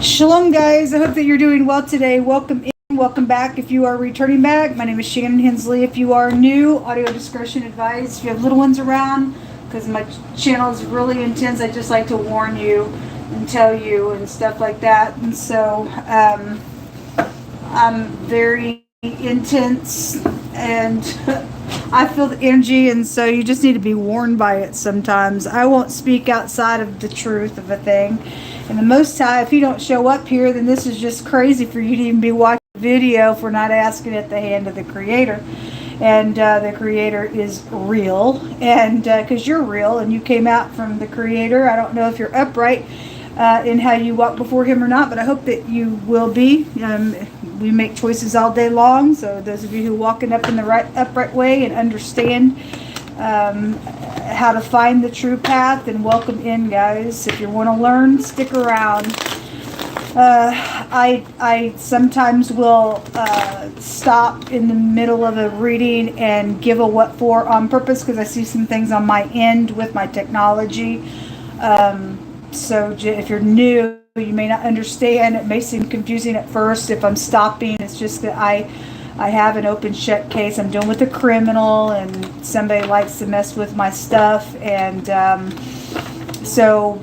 Shalom, guys. I hope that you're doing well today. Welcome in, welcome back. If you are returning back, my name is Shannon Hensley. If you are new, audio discretion advised. If you have little ones around, because my channel is really intense, I just like to warn you and tell you and stuff like that. And so I'm very intense and I feel the energy, and so you just need to be warned by it sometimes. I won't speak outside of the truth of a thing. And the Most High, if you don't show up here, then this is just crazy for you to even be watching the video if we're not asking at the hand of the Creator. And the Creator is real, and because you're real and you came out from the Creator. I don't know if you're upright in how you walk before Him or not, but I hope that you will be. We make choices all day long, so those of you who are walking up in the right upright way and understand how to find the true path, and welcome in, guys. If you want to learn, stick around. I sometimes will stop in the middle of a reading and give a what for on purpose, because I see some things on my end with my technology. So if you're new, you may not understand. It may seem confusing at first if I'm stopping. It's just that I have an open shut case I'm dealing with a criminal, and somebody likes to mess with my stuff, and so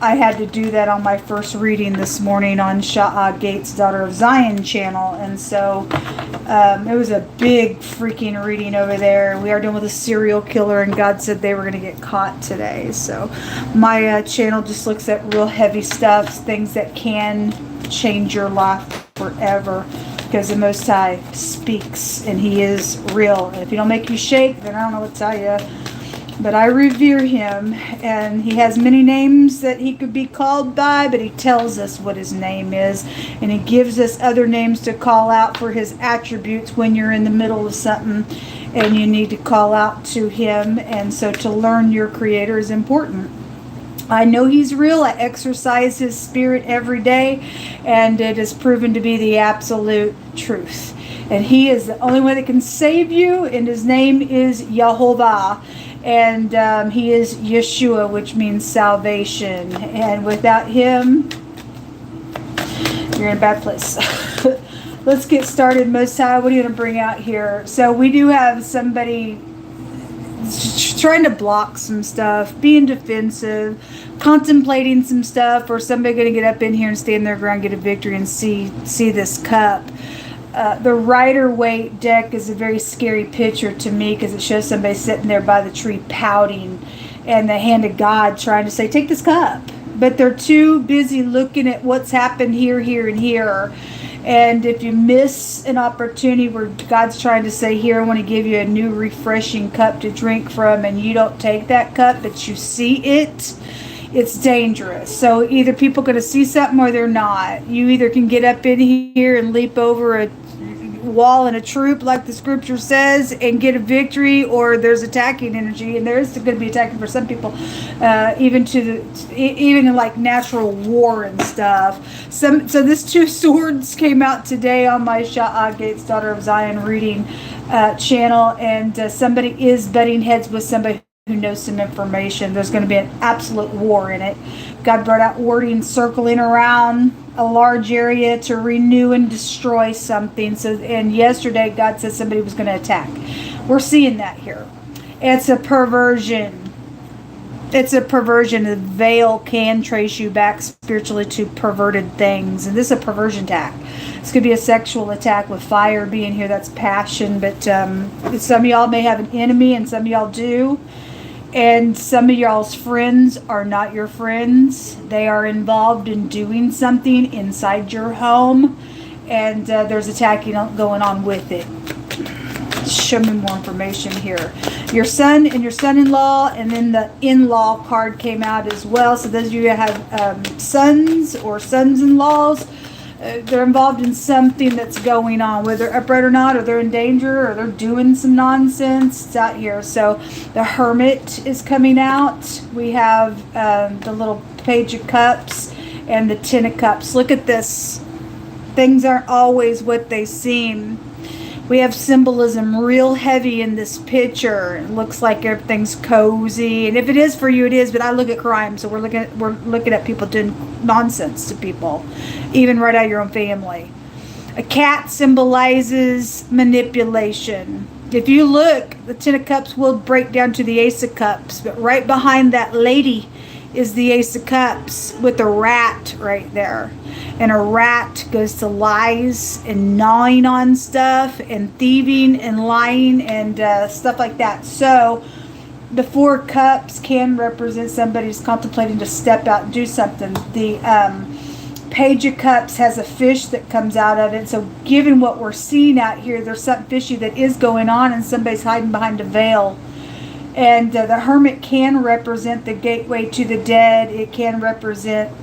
I had to do that on my first reading this morning on CASH.APP, Daughter of Zion channel. And so it was a big freaking reading over there. We are dealing with a serial killer, and God said they were going to get caught today. So my channel just looks at real heavy stuff, things that can change your life forever, because the Most High speaks and He is real. And if He don't make you shake, then I don't know what to tell you. But I revere Him, and He has many names that He could be called by, but He tells us what His name is, and He gives us other names to call out for His attributes when you're in the middle of something and you need to call out to Him. And so to learn your Creator is important. I know He's real. I exercise His Spirit every day, and it has proven to be the absolute truth. And He is the only one that can save you, and His name is Yehovah. And He is Yeshua, which means salvation. And without Him, you're in a bad place. Let's get started. Most High, what are you going to bring out here? So we do have somebody trying to block some stuff, being defensive, contemplating some stuff, or somebody going to get up in here and stand their ground, get a victory, and see this cup. The Rider-Waite deck is a very scary picture to me, because it shows somebody sitting there by the tree pouting, and the hand of God trying to say, take this cup. But they're too busy looking at what's happened here, and here. And if you miss an opportunity where God's trying to say, here, I want to give you a new refreshing cup to drink from, and you don't take that cup, but you see it, it's dangerous. So either people are going to see something or they're not. You either can get up in here and leap over a wall in a troop, like the scripture says, and get a victory, or there's attacking energy, and there is going to be attacking for some people, even in like natural war and stuff. So this two swords came out today on my CASH.APP, Daughter of Zion reading channel, and somebody is butting heads with somebody who knows some information. There's going to be an absolute war in it. God brought out wording circling around a large area to renew and destroy something. So, and yesterday God said somebody was going to attack. We're seeing that here. It's a perversion. It's a perversion. The veil can trace you back spiritually to perverted things. And this is a perversion attack. This could be a sexual attack with fire being here. That's passion. But some of y'all may have an enemy, and some of y'all do. And some of y'all's friends are not your friends. They are involved in doing something inside your home, and there's attacking going on with it. Show me more information here. Your son and your son-in-law, and then the in-law card came out as well. So those of you that have sons or sons-in-laws, they're involved in something that's going on, whether they're upright or not, or they're in danger, or they're doing some nonsense. It's out here. So the Hermit is coming out. We have the little Page of Cups and the Ten of Cups. Look at this. Things aren't always what they seem. We have symbolism real heavy in this picture. It looks like everything's cozy, and if it is for you, it is. But I look at crime, so we're looking at people doing nonsense to people, even right out of your own family. A cat symbolizes manipulation. If you look, the Ten of Cups will break down to the Ace of Cups, but right behind that lady is the Ace of Cups with a rat right there. And a rat goes to lies and gnawing on stuff and thieving and lying and stuff like that. So the Four Cups can represent somebody who's contemplating to step out and do something. The Page of Cups has a fish that comes out of it. So given what we're seeing out here, there's something fishy that is going on, and somebody's hiding behind a veil. And the Hermit can represent the gateway to the dead. It can represent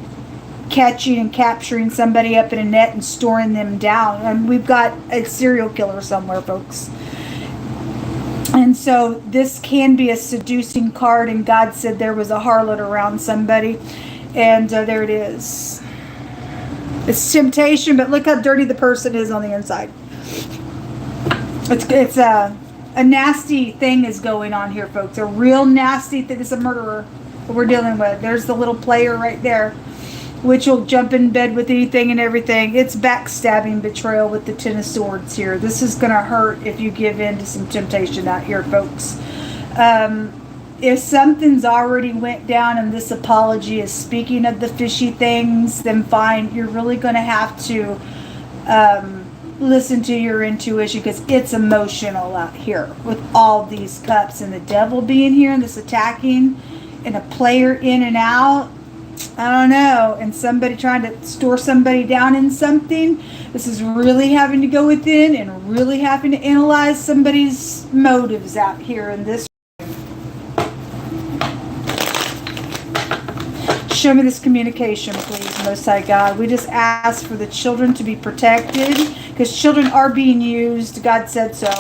catching and capturing somebody up in a net and storing them down. And we've got a serial killer somewhere, folks. And so this can be a seducing card, and God said there was a harlot around somebody. And there it is. It's temptation, but look how dirty the person is on the inside. It's a nasty thing is going on here, folks. A real nasty thing. It's a murderer that we're dealing with. There's the little player right there, which will jump in bed with anything and everything. It's backstabbing betrayal with the Ten of Swords here. This is going to hurt if you give in to some temptation out here, folks. If something's already went down and this apology is speaking of the fishy things, then fine. You're really going to have to listen to your intuition, because it's emotional out here with all these cups and the devil being here and this attacking and a player in and out. I don't know. And somebody trying to store somebody down in something. This is really having to go within and really having to analyze somebody's motives out here in this. Show me this communication, please, Most High God. We just ask for the children to be protected, because children are being used. God said so.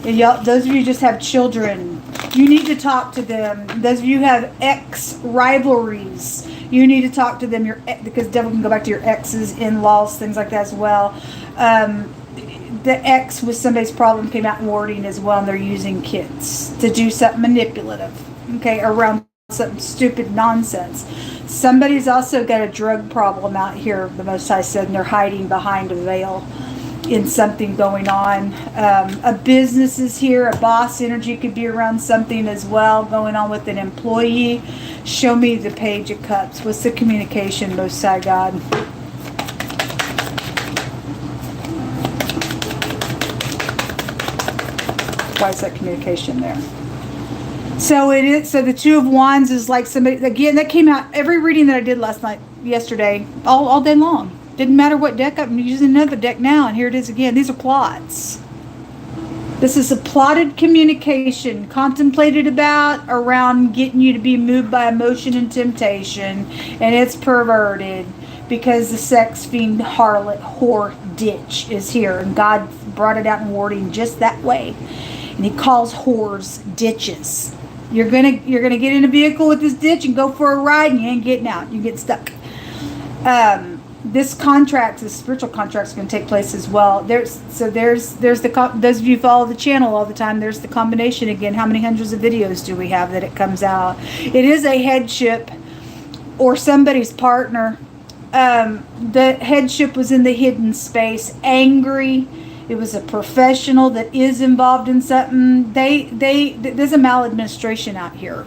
And y'all, those of you who just have children, you need to talk to them. Those of you who have ex rivalries, you need to talk to them. Because the devil can go back to your exes, in-laws, things like that as well. The ex with somebody's problem came out in wording as well, and they're using kids to do something manipulative, okay, around some stupid nonsense. Somebody's also got a drug problem out here, the Most High said, and they're hiding behind a veil in something going on. A business is here. A boss energy could be around something as well going on with an employee. Show me the Page of Cups. What's the communication, Most High God? Why is that communication there? So it is. So the Two of Wands is like somebody, again, that came out every reading that I did yesterday, all day long. Didn't matter what deck I'm using, another deck now, and here it is again. These are plots. This is a plotted communication, contemplated about around getting you to be moved by emotion and temptation, and it's perverted because the sex fiend, harlot, whore, ditch is here, and God brought it out in wording just that way. And He calls whores ditches. You're gonna get in a vehicle with this ditch and go for a ride, and you ain't getting out. You get stuck. This spiritual contract is going to take place as well. There's those of you who follow the channel all the time. There's the combination again. How many hundreds of videos do we have that it comes out? It is a headship or somebody's partner. The headship was in the hidden space, angry. It was a professional that is involved in something. There's a maladministration out here.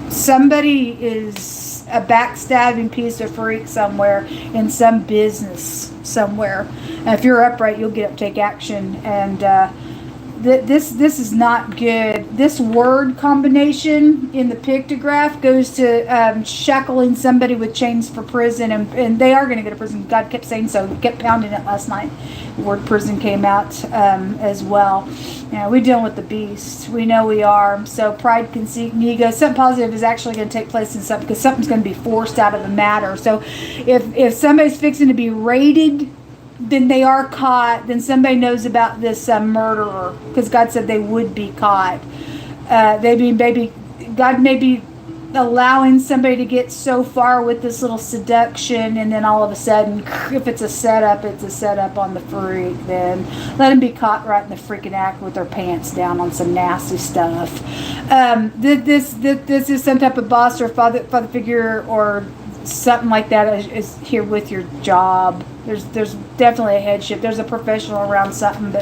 Somebody is a backstabbing piece of freak somewhere in some business somewhere. And if you're upright, you'll get up, take action. And this is not good. This word combination in the pictograph goes to shackling somebody with chains for prison, and they are going to go to prison. God kept saying so. He kept pounding it last night. The word prison came out as well. We're dealing with the beast. We know we are. So pride, conceit, and ego. Something positive is actually going to take place in something, because something's going to be forced out of the matter. So if somebody's fixing to be raided, then they are caught. Then somebody knows about this murderer, because God said they would be caught. God may be allowing somebody to get so far with this little seduction, and then all of a sudden, if it's a setup, it's a setup on the freak. Then let them be caught right in the freaking act with their pants down on some nasty stuff. This is some type of boss or father figure or something like that is here with your job. There's definitely a headship. There's a professional around something,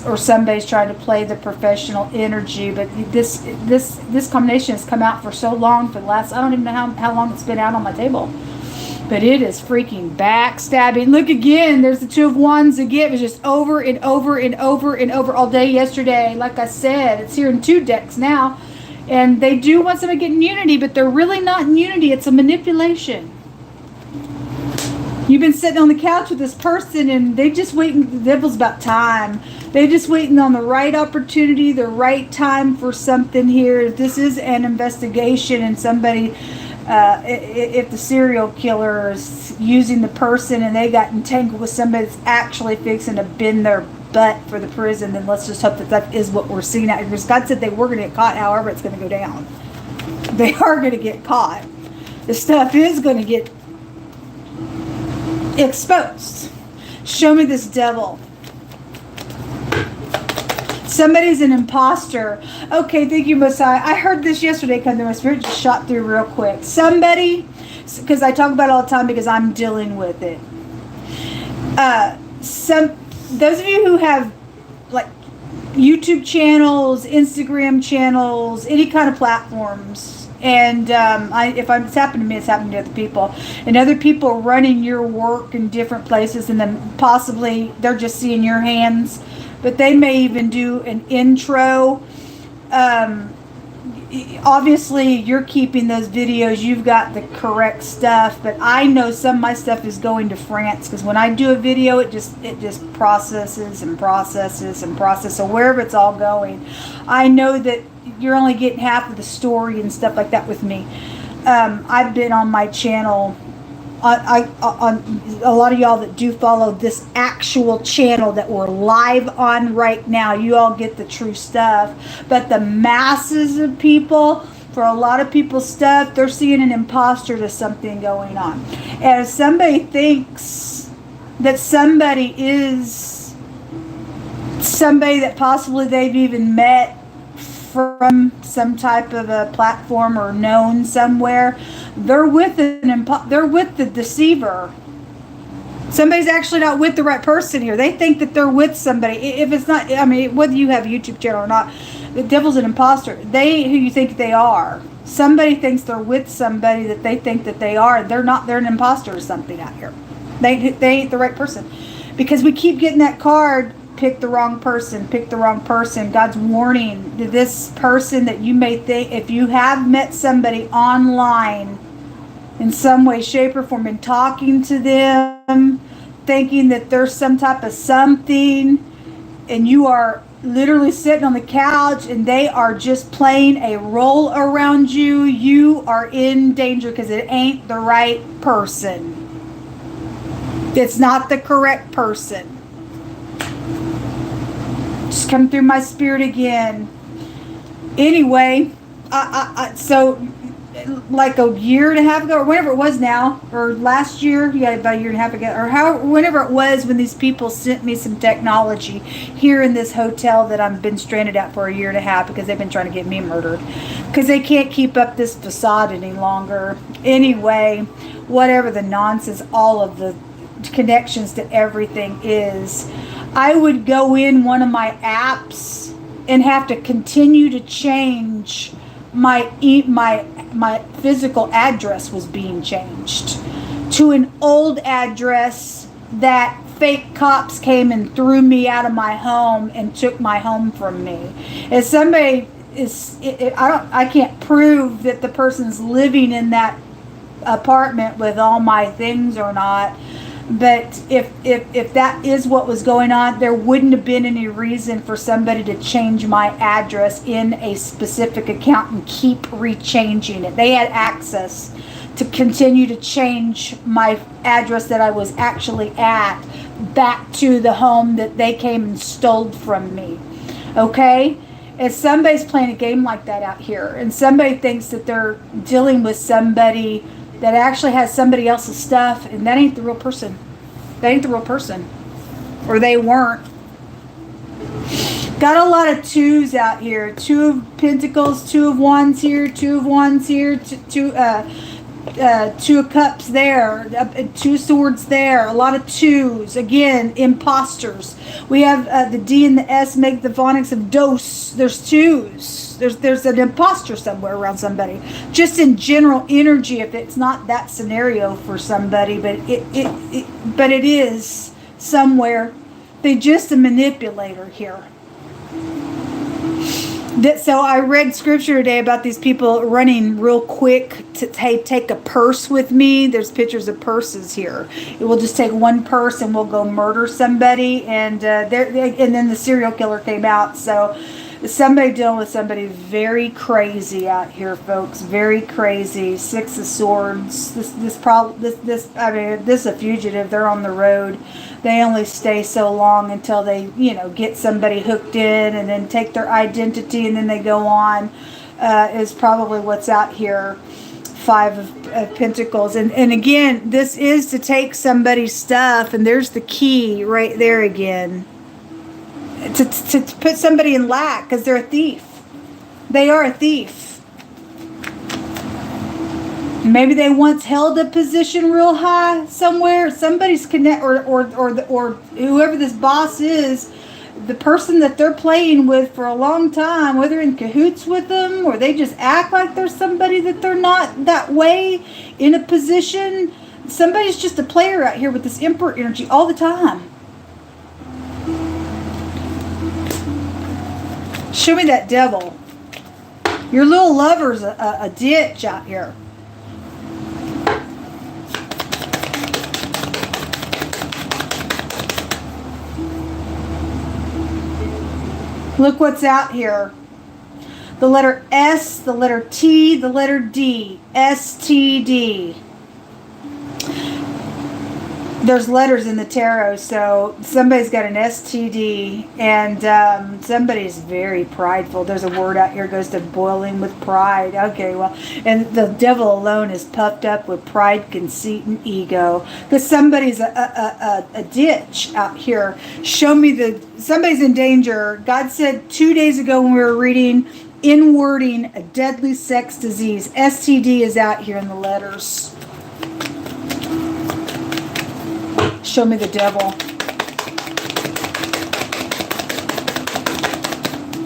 or somebody's trying to play the professional energy. But this combination has come out for so long, for the last, I don't even know how long it's been out on my table. But it is freaking backstabbing. Look again, there's the Two of Wands again. It was just over and over and over and over all day yesterday. Like I said, it's here in 2 decks now. And they do want somebody to get in unity, but they're really not in unity. It's a manipulation. You've been sitting on the couch with this person, and they just waiting. The devil's about time. They just waiting on the right opportunity, the right time for something here. This is an investigation, and somebody, if the serial killer is using the person and they got entangled with somebody that's actually fixing to bend their butt for the prison, then let's just hope that is what we're seeing out here. Because God said they were going to get caught, however it's going to go down. They are going to get caught. The stuff is going to get exposed. Show me this devil. Somebody's an imposter. Okay, thank you, Messiah. I heard this yesterday come through my spirit, just shot through real quick. Somebody, because I talk about it all the time because I'm dealing with it. Those of you who have like YouTube channels, Instagram channels, any kind of platforms, and if it's happened to me, it's happened to other people, and other people running your work in different places, and then possibly they're just seeing your hands, but they may even do an intro. Obviously, you're keeping those videos. You've got the correct stuff, but I know some of my stuff is going to France because when I do a video, it just processes and processes and processes. So wherever it's all going, I know that you're only getting half of the story and stuff like that with me. I've been on my channel. On a lot of y'all that do follow this actual channel that we're live on right now, you all get the true stuff. But the masses of people, for a lot of people's stuff, they're seeing an imposter to something going on. And if somebody thinks that somebody is somebody that possibly they've even met from some type of a platform or known somewhere, they're with the deceiver. Somebody's actually not with the right person here. They think that they're with somebody. If it's not, I mean, whether you have a YouTube channel or not, the devil's an imposter. They who you think they are. Somebody thinks they're with somebody that they think that they are. They're not. They're an imposter or something out here. They ain't the right person. Because we keep getting that card, pick the wrong person, pick the wrong person. God's warning to this person that you may think, if you have met somebody online in some way, shape, or form, and talking to them, thinking that there's some type of something, and you are literally sitting on the couch and they are just playing a role around you, you are in danger because it ain't the right person. It's not the correct person. Just come through my spirit again. Anyway, so like a year and a half ago, or whatever it was now, or last year, about a year and a half ago, or whenever it was when these people sent me some technology here in this hotel that I've been stranded at for a year and a half because they've been trying to get me murdered because they can't keep up this facade any longer. Anyway, whatever the nonsense, all of the connections to everything is, I would go in one of my apps and have to continue to change my physical address was being changed to an old address that fake cops came and threw me out of my home and took my home from me. If somebody is, I can't prove that the person's living in that apartment with all my things or not. But if that is what was going on, there wouldn't have been any reason for somebody to change my address in a specific account and keep rechanging it. They had access to continue to change my address that I was actually at back to the home that they came and stole from me. Okay? And somebody's playing a game like that out here. And somebody thinks that they're dealing with somebody that actually has somebody else's stuff. And that ain't the real person. That ain't the real person. Or they weren't. Got a lot of twos out here. 2 of Pentacles, 2 of Wands here, 2 of Wands here, 2 of Cups there, 2 swords there, a lot of twos. Again, imposters. We have the D and the S make the phonics of dos. There's twos. There's an imposter somewhere around somebody. Just in general energy, if it's not that scenario for somebody, but it is somewhere. They're just a manipulator here. So I read scripture today about these people running real quick to take a purse with me. There's pictures of purses here. It will just take one purse and we'll go murder somebody. And then the serial killer came out. So somebody dealing with somebody very crazy out here, folks. Very crazy. 6 of Swords. This is a fugitive. They're on the road. They only stay so long until they, get somebody hooked in and then take their identity and then they go on, is probably what's out here. 5 of Pentacles. And again, this is to take somebody's stuff, and there's the key right there again. To put somebody in lack because they're a thief. They are a thief. Maybe they once held a position real high somewhere. Somebody's or whoever this boss is, the person that they're playing with for a long time, whether in cahoots with them or they just act like there's somebody that they're not that way in a position. Somebody's just a player out here with this Emperor energy all the time. Show me that Devil. Your little lover's a ditch out here. Look what's out here. The letter S, the letter T, the letter D. STD. There's letters in the tarot, so somebody's got an STD, and somebody's very prideful. There's a word out here that goes to boiling with pride. Okay, well, and the Devil alone is puffed up with pride, conceit, and ego. Because somebody's a ditch out here. Show me somebody's in danger. God said 2 days ago when we were reading, inwarding a deadly sex disease. STD is out here in the letters. Show me the Devil.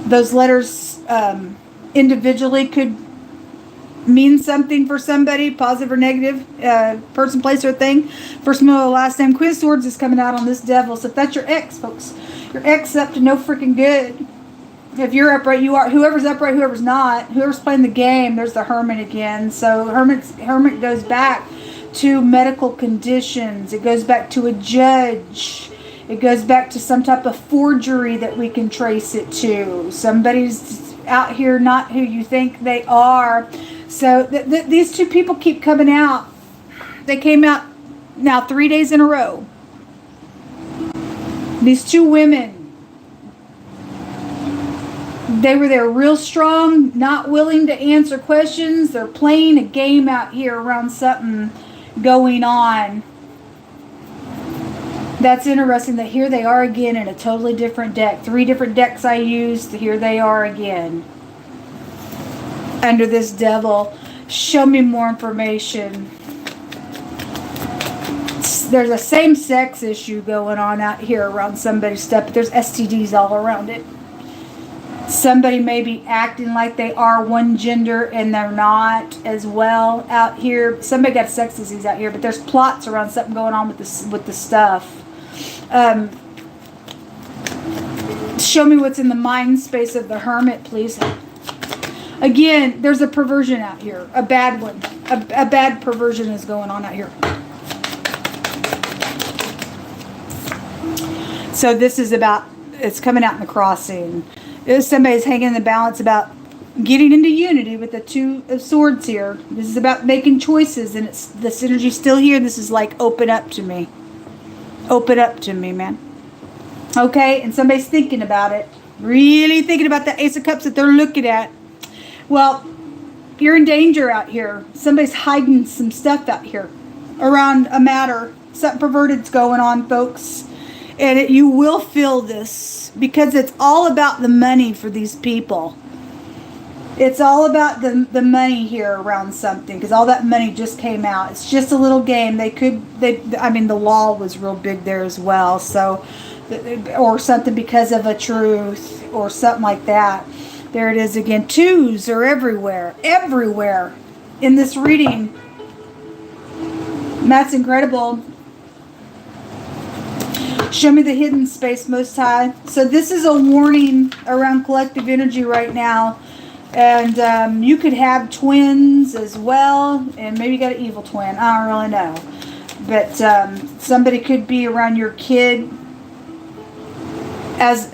Those letters individually could mean something for somebody, positive or negative, person, place, or thing. First, middle, last name. Queen of Swords is coming out on this Devil. So if that's your ex, folks, your ex up to no freaking good. If you're upright, you are. Whoever's upright, whoever's not. Whoever's playing the game, there's the Hermit again. So Hermit goes back to medical conditions. It goes back to a judge. It goes back to some type of forgery that we can trace it to. Somebody's out here not who you think they are. So these two people keep coming out. They came out now 3 days in a row. These two women, they were there real strong, not willing to answer questions. They're playing a game out here around something going on. That's interesting that here they are again in a totally different deck. 3 different decks I used. Here they are again. Under this Devil. Show me more information. There's a same-sex issue going on out here around somebody's stuff, but there's STDs all around it. Somebody may be acting like they are one gender and they're not as well out here. Somebody got a sex disease out here, but there's plots around something going on with the stuff. Show me what's in the mind space of the Hermit, please. Again, there's a perversion out here, a bad one. A bad perversion is going on out here. So this is about, it's coming out in the crossing. Somebody's hanging in the balance about getting into unity with the 2 of Swords here. This is about making choices, and it's this energy still here. This is like, open up to me. Open up to me, man. Okay, and somebody's thinking about it. Really thinking about the Ace of Cups that they're looking at. Well, you're in danger out here. Somebody's hiding some stuff out here around a matter. Something perverted's going on, folks. And you will feel this because it's all about the money for these people. It's all about the money here around something, because all that money just came out. It's just a little game. The law was real big there as well. So, or something because of a truth or something like that. There it is again. Twos are everywhere in this reading. And that's incredible. Show me the hidden space, Most High. So this is a warning around collective energy right now. And you could have twins as well. And maybe you got an evil twin. I don't really know. But somebody could be around your kid as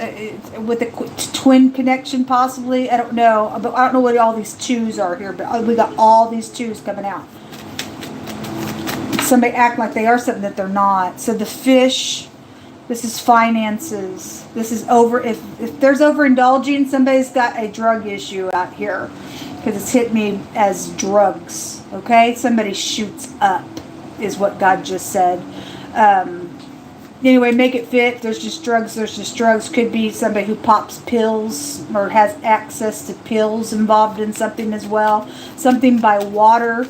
with a twin connection possibly. I don't know. But I don't know what all these twos are here. But we got all these twos coming out. Somebody act like they are something that they're not. So the fish... This is finances. This is if there's overindulging, somebody's got a drug issue out here. Because it's hit me as drugs. Okay? Somebody shoots up is what God just said. Anyway, make it fit. There's just drugs. Could be somebody who pops pills or has access to pills involved in something as well. Something by water.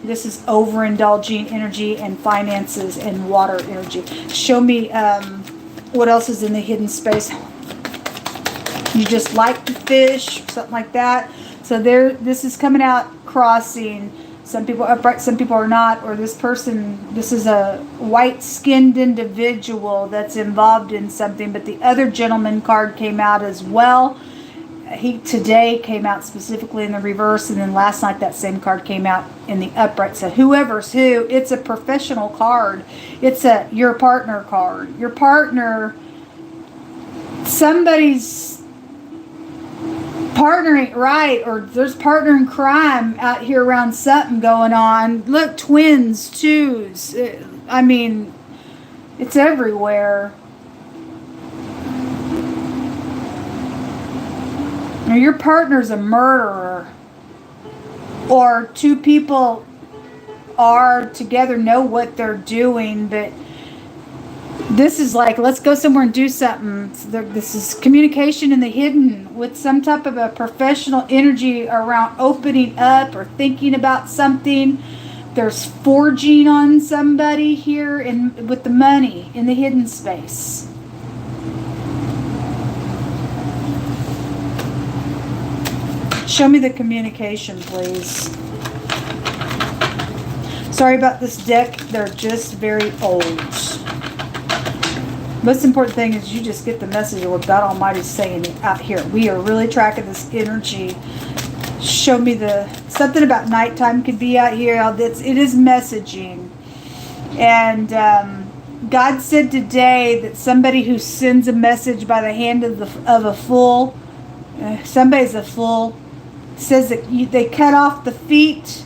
This is overindulging energy and finances and water energy. Show me what else is in the hidden space. You just like to fish, something like that. So this is coming out crossing. Some people are upright, some people are not. Or this is a white-skinned individual that's involved in something. But the other gentleman card came out as well. He today came out specifically in the reverse, and then last night that same card came out in the upright. So whoever's who, it's a professional card. It's your partner card. Your partner, somebody's partnering, right? Or there's partner in crime out here around something going on. Look, twins, twos. It's everywhere. Or your partner's a murderer. Or two people are together, know what they're doing, but this is like, let's go somewhere and do something. So this is communication in the hidden with some type of a professional energy around opening up or thinking about something. There's forging on somebody here with the money in the hidden space. Show me the communication, please. Sorry about this deck. They're just very old. Most important thing is you just get the message of what God Almighty is saying out here. We are really tracking this energy. Show me something about nighttime could be out here. It is messaging. And God said today that somebody who sends a message by the hand of a fool, somebody's a fool, says that they cut off the feet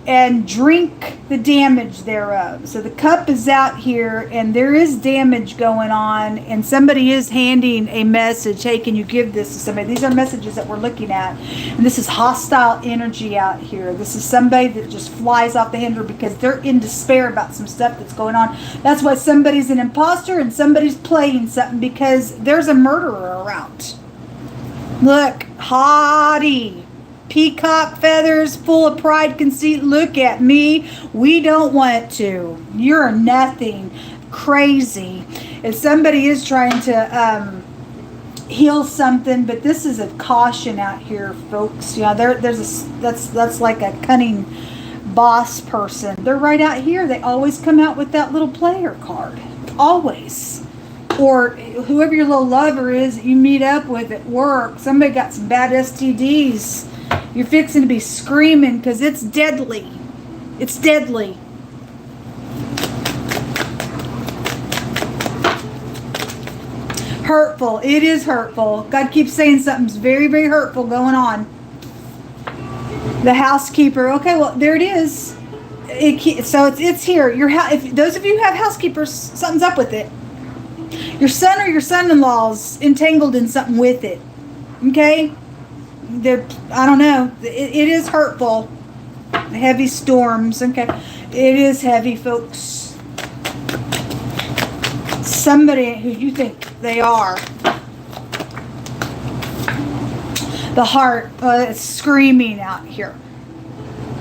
and drink the damage thereof. So the cup is out here and there is damage going on, and somebody is handing a message. Hey, can you give this to somebody? These are messages that we're looking at. And this is hostile energy out here. This is somebody that just flies off the handle because they're in despair about some stuff that's going on. That's why somebody's an imposter and somebody's playing something, because there's a murderer around. Look, haughty. Peacock feathers, full of pride, conceit. Look at me. We don't want to. You're nothing. Crazy. And somebody is trying to heal something, but this is a caution out here, folks. That's like a cunning boss person. They're right out here. They always come out with that little player card. Always. Or whoever your little lover is that you meet up with at work. Somebody got some bad STDs. You're fixing to be screaming because it's deadly. It's deadly. Hurtful. It is hurtful. God keeps saying something's very, very hurtful going on. The housekeeper. Okay, well, there it is. It's here. If those of you who have housekeepers, something's up with it. Your son or your son-in-law's entangled in something with it. Okay? I don't know. It is hurtful. Heavy storms. Okay? It is heavy, folks. Somebody who you think they are. The heart, it's screaming out here.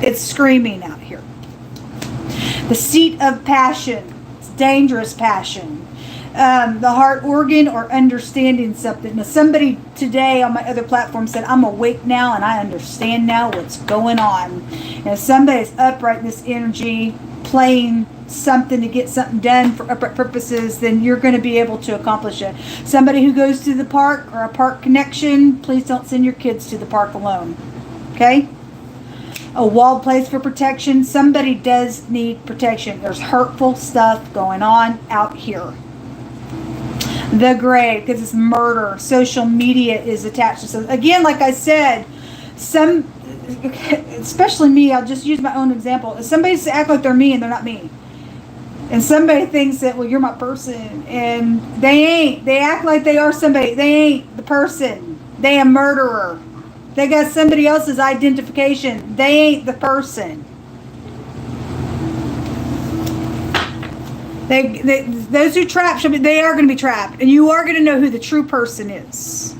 It's screaming out here. The seat of passion. It's dangerous passion. The heart organ or understanding something. Now, somebody today on my other platform said, I'm awake now and I understand now what's going on. And if somebody's upright in this energy, playing something to get something done for upright purposes, then you're going to be able to accomplish it. Somebody who goes to the park or a park connection, please don't send your kids to the park alone. Okay? A walled place for protection. Somebody does need protection. There's hurtful stuff going on out here. The grave, because it's murder. Social media is attached to. So again, like I said, especially me, I'll just use my own example. Somebody act like they're me and they're not me. And somebody thinks that, well, you're my person. And they ain't. They act like they are somebody. They ain't the person. They a murderer. They got somebody else's identification. They ain't the person. Those who trap, they are going to be trapped. And you are going to know who the true person is.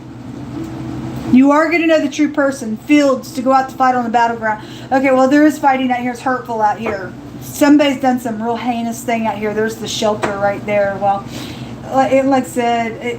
You are going to know the true person. Fields to go out to fight on the battleground. Okay, well, there is fighting out here. It's hurtful out here. Somebody's done some real heinous thing out here. There's the shelter right there. Well, like I said,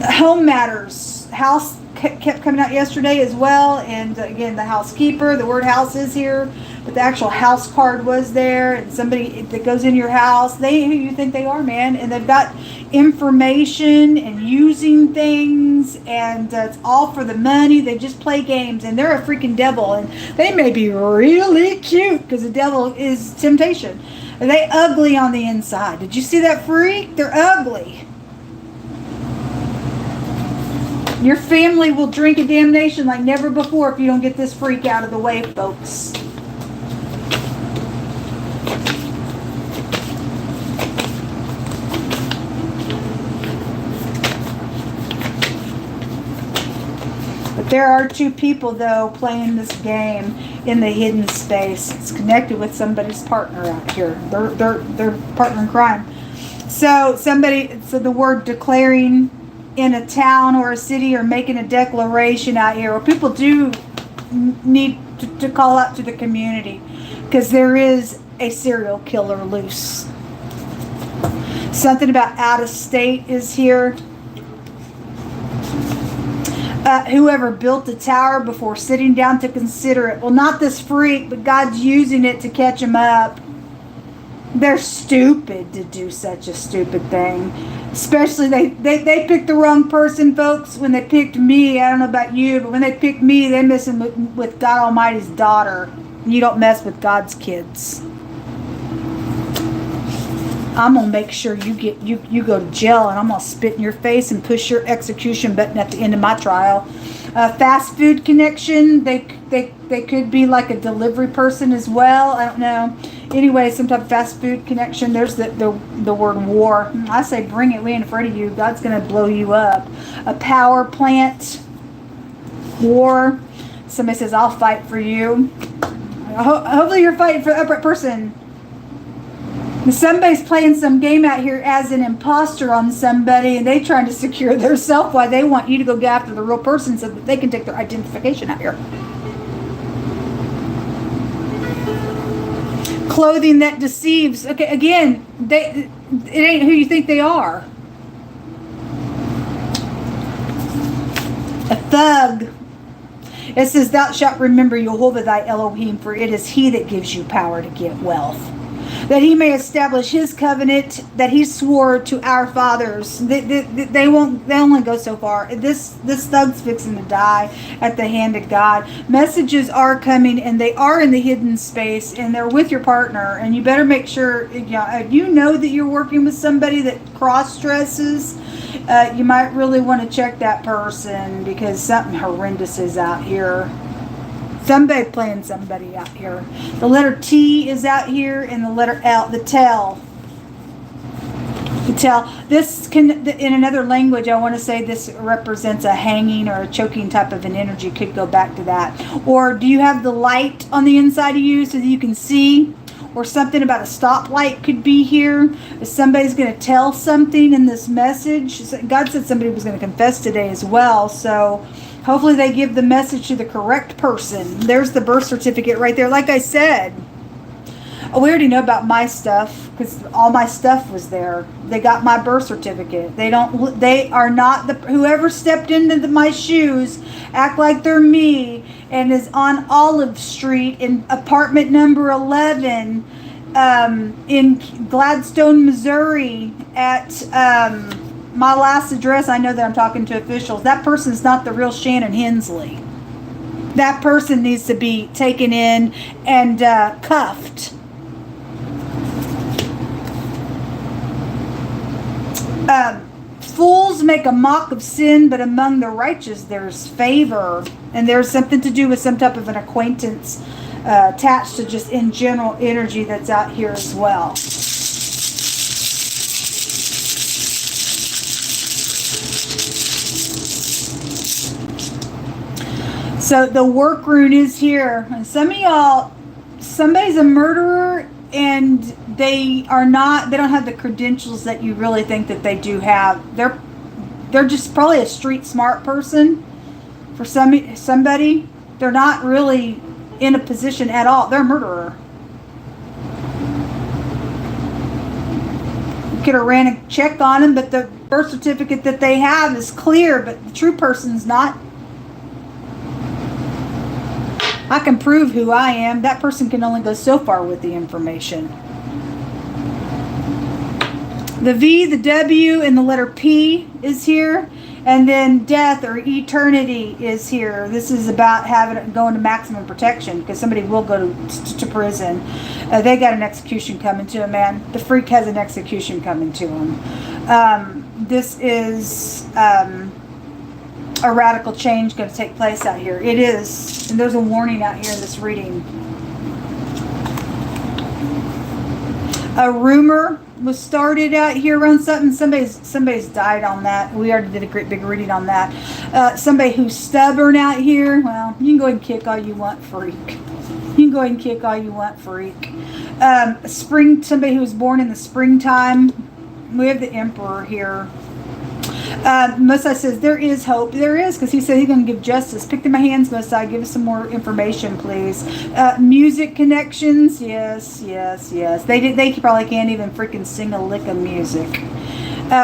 home matters. House kept coming out yesterday as well. And again, the housekeeper, the word house is here. But the actual house card was there, and somebody that goes in your house, who you think they are, man, and they've got information and using things, and it's all for the money. They just play games, and they're a freaking devil, and they may be really cute because the devil is temptation. Are they ugly on the inside? Did you see that freak? They're ugly. Your family will drink a damnation like never before if you don't get this freak out of the way, folks. There are two people, though, playing this game in the hidden space. It's connected with somebody's partner out here. They're partner in crime. So the word declaring in a town or a city or making a declaration out here. Or people do need to call out to the community because there is a serial killer loose. Something about out of state is here. Whoever built the tower before sitting down to consider it. Well, not this freak, but God's using it to catch him up. They're stupid to do such a stupid thing. Especially, they picked the wrong person, folks. When they picked me, I don't know about you, but when they picked me, they're messing with God Almighty's daughter. You don't mess with God's kids. I'm going to make sure you go to jail, and I'm going to spit in your face and push your execution button at the end of my trial. Fast food connection, they could be like a delivery person as well. I don't know. Anyway, some type of fast food connection. There's the word war. I say bring it. We ain't afraid of you. God's going to blow you up. A power plant. War. Somebody says, I'll fight for you. Hopefully you're fighting for the upright person. Somebody's playing some game out here as an imposter on somebody, and they trying to secure their self while they want you to go after the real person so that they can take their identification out here. Clothing that deceives. Okay, again, it ain't who you think they are. A thug. It says, thou shalt remember Jehovah thy Elohim, for it is he that gives you power to get wealth, that he may establish his covenant that he swore to our fathers. They only go so far. This thug's fixing to die at the hand of God. Messages are coming, and they are in the hidden space, and they're with your partner. And you better make sure, if you know that you're working with somebody that cross-dresses, you might really want to check that person, because something horrendous is out here. Somebody playing somebody out here. The letter T is out here, and the letter L, the tell. The tell. This can, in another language, I want to say this represents a hanging or a choking type of an energy. Could go back to that. Or do you have the light on the inside of you so that you can see? Or something about a stoplight could be here. If somebody's going to tell something in this message. God said somebody was going to confess today as well. So hopefully they give the message to the correct person. There's the birth certificate right there. Like I said, we already know about my stuff because all my stuff was there. They got my birth certificate. They are not whoever stepped into my shoes, act like they're me, and is on Olive Street in apartment number 11 in Gladstone, Missouri at my last address. I know that I'm talking to officials. That person's not the real Shannon Hensley. That person needs to be taken in and cuffed. Fools make a mock of sin, but among the righteous there's favor. And there's something to do with some type of an acquaintance attached to just in general energy that's out here as well. So the work rune is here. And some of y'all, somebody's a murderer and they don't have the credentials that you really think that they do have. They're just probably a street smart person for somebody. They're not really in a position at all. They're a murderer. You could have ran a check on them, but the birth certificate that they have is clear, but the true person's not. I can prove who I am. That person can only go so far with the information. The V, the W, and the letter P is here. And then death or eternity is here. This is about going to maximum protection because somebody will go to prison. They got an execution coming to them, man. The freak has an execution coming to him. This is a radical change going to take place out here. It is. And there's a warning out here in this reading. A rumor was started out here around something. Somebody's died on that. We already did a great big reading on that. Somebody who's stubborn out here. Well, you can go ahead and kick all you want, freak. You can go ahead and kick all you want, freak. Somebody who was born in the springtime. We have the Emperor here. Mosai says, there is hope. There is, because he said he's going to give justice. Pick in my hands, Mosai. Give us some more information, please. Music connections. Yes. They probably can't even freaking sing a lick of music.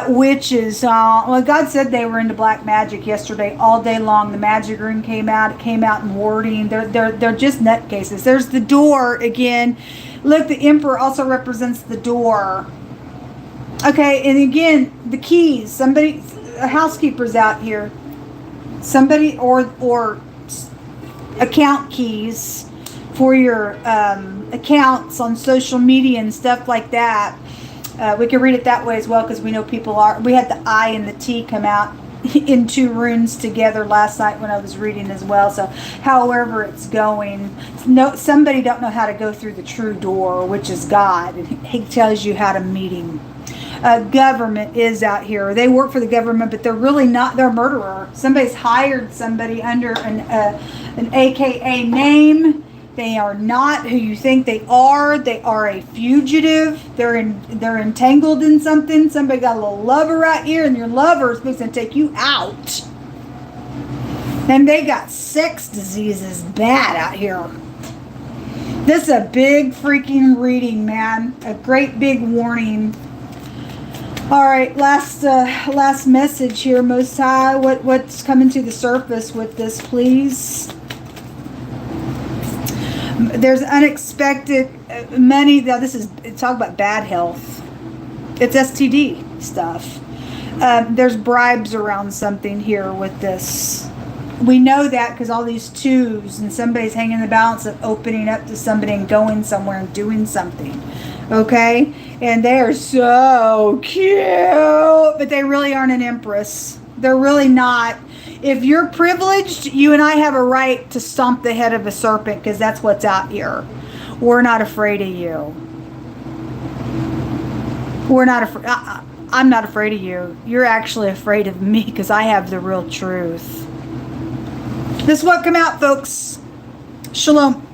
Witches. Well, God said they were into black magic yesterday all day long. The magic room came out. It came out in wording. They're just nutcases. There's the door again. Look, the Emperor also represents the door. Okay, and again, the keys. A housekeeper's out here. Somebody or account keys for your accounts on social media and stuff like that. We can read it that way as well because we know people are. We had the I and the T come out in two runes together last night when I was reading as well. So however it's going, somebody don't know how to go through the true door, which is God. And he tells you how to meet him. Government is out here. They work for the government, but they're really not. They're a murderer. Somebody's hired somebody under an AKA name. They are not who you think they are. They are a fugitive. They're entangled in something. Somebody got a little lover right here, and your lover is supposed to take you out. And they got sex diseases bad out here. This is a big freaking reading, man. A great big warning. All right, last message here, Most High. What's coming to the surface with this, please? There's unexpected money. Now, talk about bad health. It's STD stuff. There's bribes around something here with this. We know that because all these twos and somebody's hanging the balance of opening up to somebody and going somewhere and doing something. Okay? And they are so cute, but they really aren't an empress. They're really not. If you're privileged, you and I have a right to stomp the head of a serpent because that's what's out here. We're not afraid of you. We're not afraid. I'm not afraid of you. You're actually afraid of me because I have the real truth. This is what come out, folks. Shalom.